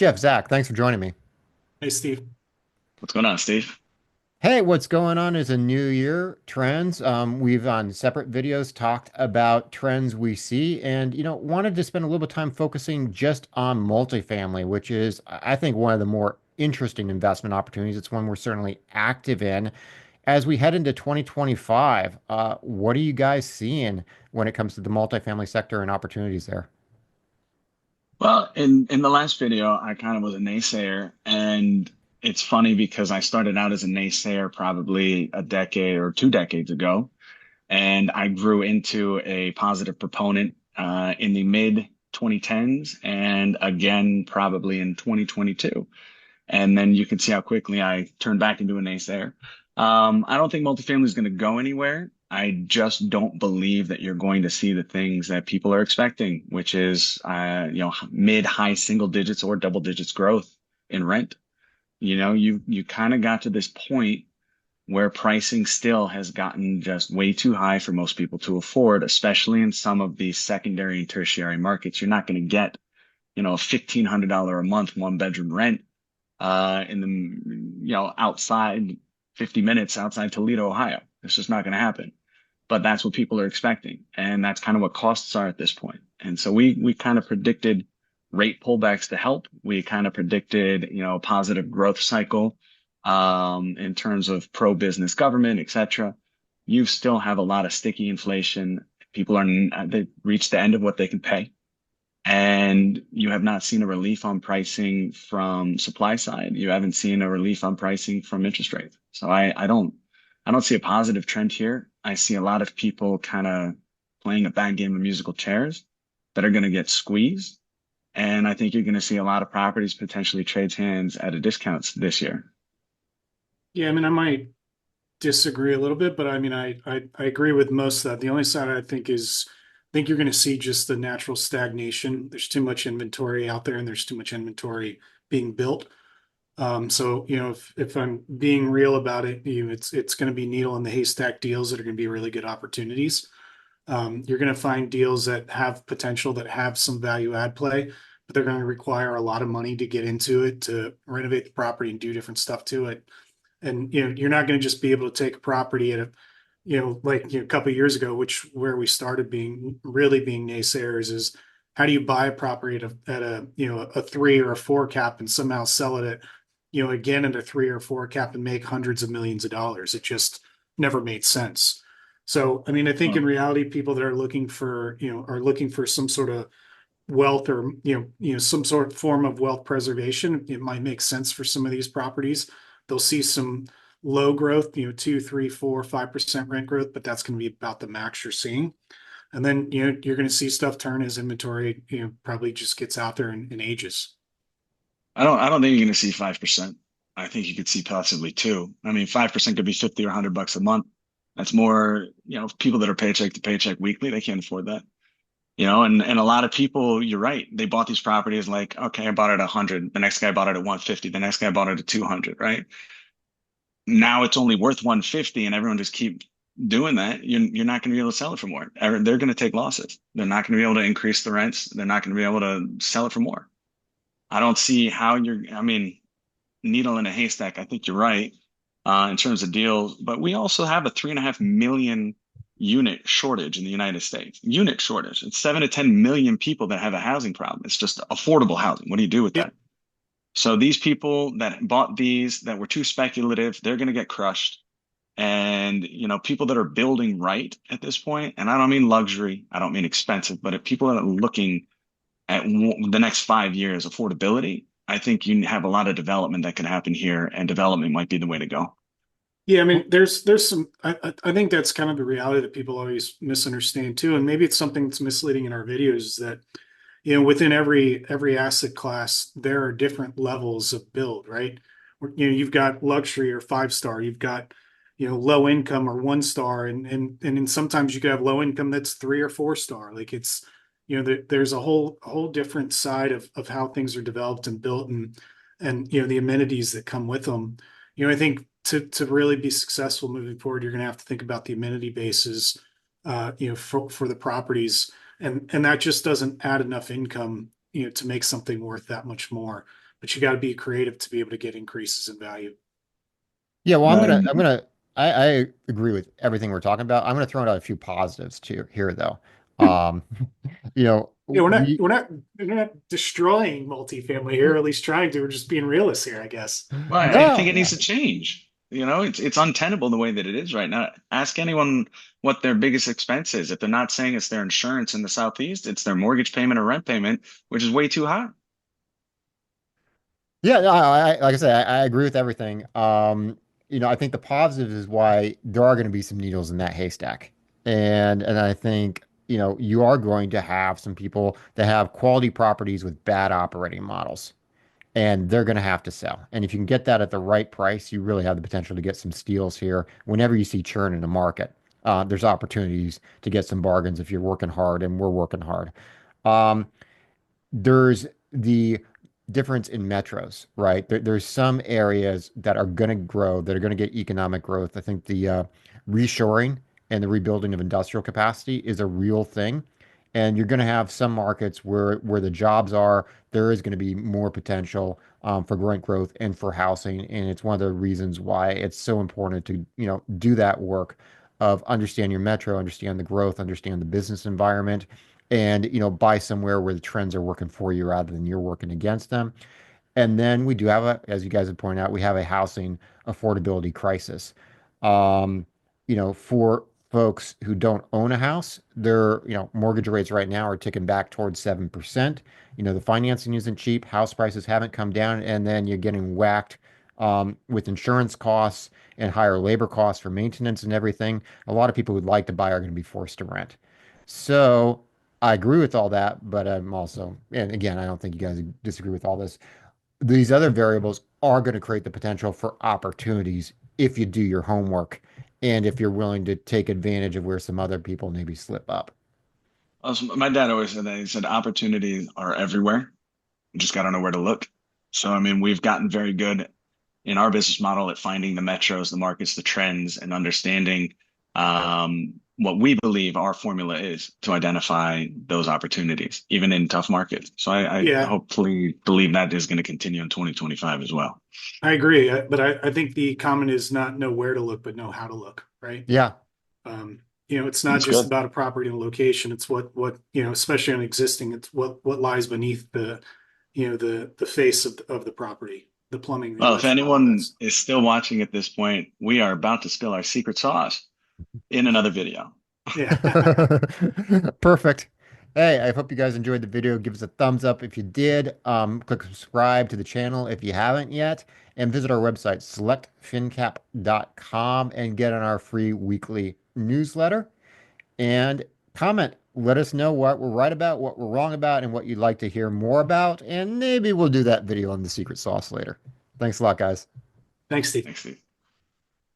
Jeff, Zach, thanks for joining me. Hey, Steve. What's going on, Steve? Hey, what's going on is a new year trends. We've on separate videos talked about trends we see and, wanted to spend a little bit of time focusing just on multifamily, which is, I think, one of the more interesting investment opportunities. It's one we're certainly active in. As we head into 2025, what are you guys seeing when it comes to the multifamily sector and opportunities there? Well, in the last video, I kind of was a naysayer, and it's funny because I started out as a naysayer probably a decade or 2 decades ago, and I grew into a positive proponent in the mid 2010s, and again probably in 2022. And then you can see how quickly I turned back into a naysayer. I don't think multifamily is going to go anywhere. I just don't believe that you're going to see the things that people are expecting, which is, mid high single digits or double digits growth in rent. You kind of got to this point where pricing still has gotten just way too high for most people to afford, especially in some of these secondary and tertiary markets. You're not going to get, a $1,500 a month one bedroom rent in the outside 50 minutes outside Toledo, Ohio. It's just not going to happen. But that's what people are expecting, and that's kind of what costs are at this point. And so we kind of predicted rate pullbacks to help. We kind of predicted a positive growth cycle in terms of pro-business government, et cetera. You still have a lot of sticky inflation. People are they reach the end of what they can pay. And you have not seen a relief on pricing from supply side. You haven't seen a relief on pricing from interest rates. So I don't see a positive trend here. I see a lot of people kind of playing a bad game of musical chairs that are going to get squeezed. And I think you're going to see a lot of properties potentially trade hands at a discount this year. Yeah, I might disagree a little bit, but I agree with most of that. The only side I think is, I think you're going to see just the natural stagnation. There's too much inventory out there, and there's too much inventory being built. So if I'm being real about it, it's going to be needle in the haystack deals that are going to be really good opportunities. You're going to find deals that have potential, that have some value add play, but they're going to require a lot of money to get into it, to renovate the property and do different stuff to it. And you're not going to just be able to take a property at a, like a couple of years ago, which where we started being really being naysayers is, how do you buy a property at a a 3 or a 4 cap and somehow sell it at again at a 3 or 4 cap and make hundreds of millions of dollars? It just never made sense. So I think in Well, reality, people that are looking for are looking for some sort of wealth, or some sort of form of wealth preservation. It might make sense for some of these properties. They'll see some low growth, 2, 3, 4, 5% rent growth, but that's going to be about the max you're seeing. And then you're going to see stuff turn as inventory probably just gets out there and ages. I don't think you're going to see 5%. I think you could see possibly two. I mean, 5% could be 50 or $100 a month. That's more, people that are paycheck to paycheck weekly, they can't afford that. And a lot of people, you're right. They bought these properties like, okay, I bought it at 100. The next guy bought it at 150. The next guy bought it at 200, right? Now it's only worth 150 and everyone just keep doing that. You're not going to be able to sell it for more. They're going to take losses. They're not going to be able to increase the rents. They're not going to be able to sell it for more. I don't see how I mean, needle in a haystack. I think you're right in terms of deals, but we also have a 3.5 million unit shortage in the United States. Unit shortage. It's 7 to 10 million people that have a housing problem. It's just affordable housing. What do you do with Yep. that? So these people that bought these that were too speculative, they're going to get crushed. And people that are building right at this point, and I don't mean luxury, I don't mean expensive, but if people that are looking at the next 5 years affordability, I think you have a lot of development that can happen here, and development might be the way to go. Yeah, there's some. I think that's kind of the reality that people always misunderstand too, and maybe it's something that's misleading in our videos, is that within every asset class there are different levels of build, right? You've got luxury or 5 star, you've got low income or 1 star, and then sometimes you could have low income that's 3 or 4 star. Like it's there's a whole different side of how things are developed and built, and the amenities that come with them. I think to really be successful moving forward, you're going to have to think about the amenity bases, for the properties, and that just doesn't add enough income to make something worth that much more. But you got to be creative to be able to get increases in value. Yeah, well, Right. I agree with everything we're talking about. I'm gonna throw out a few positives too here though. Um, you know, Yeah, we we're not destroying multifamily here, or at least trying to. We're just being realists here, I guess. Well, I think no, it needs yeah. to change. It's untenable the way that it is right now. Ask anyone what their biggest expense is. If they're not saying it's their insurance in the Southeast, it's their mortgage payment or rent payment, which is way too high. Yeah, no, like I said, I agree with everything. I think the positives is why there are going to be some needles in that haystack. And I think, you are going to have some people that have quality properties with bad operating models, and they're going to have to sell. And if you can get that at the right price, you really have the potential to get some steals here. Whenever you see churn in the market, there's opportunities to get some bargains if you're working hard, and we're working hard. Um, there's the difference in metros, right? There's some areas that are going to grow, that are going to get economic growth. I think the reshoring and the rebuilding of industrial capacity is a real thing. And you're going to have some markets where the jobs are, there is going to be more potential for rent growth and for housing. And it's one of the reasons why it's so important to, do that work of understand your metro, understand the growth, understand the business environment, and buy somewhere where the trends are working for you rather than you're working against them. And then we do have as you guys have pointed out, we have a housing affordability crisis. Um, for folks who don't own a house, their, mortgage rates right now are ticking back towards 7%. The financing isn't cheap, house prices haven't come down, and then you're getting whacked with insurance costs and higher labor costs for maintenance and everything. A lot of people who'd like to buy are going to be forced to rent. So I agree with all that, but I'm also, and again, I don't think you guys disagree with all this. These other variables are going to create the potential for opportunities if you do your homework and if you're willing to take advantage of where some other people maybe slip up. Also, my dad always said that. He said opportunities are everywhere. You just got to know where to look. So, I mean, we've gotten very good in our business model at finding the metros, the markets, the trends, and understanding what we believe our formula is to identify those opportunities, even in tough markets. So I Yeah, hopefully believe that is going to continue in 2025 as well. I agree. But I think the common is not know where to look, but know how to look, right? Yeah. It's not That's just good. about a property and location. It's especially on existing, it's what lies beneath the face of the property, the plumbing, the Well, if electrical, all anyone this. is still watching at this point, we are about to spill our secret sauce in another video. Yeah. Perfect. Hey, I hope you guys enjoyed the video. Give us a thumbs up if you did. Click subscribe to the channel if you haven't yet, and visit our website, selectfincap.com, and get on our free weekly newsletter. And comment. Let us know what we're right about, what we're wrong about, and what you'd like to hear more about. And maybe we'll do that video on the secret sauce later. Thanks a lot, guys. Thanks, Steve. Thanks, Steve.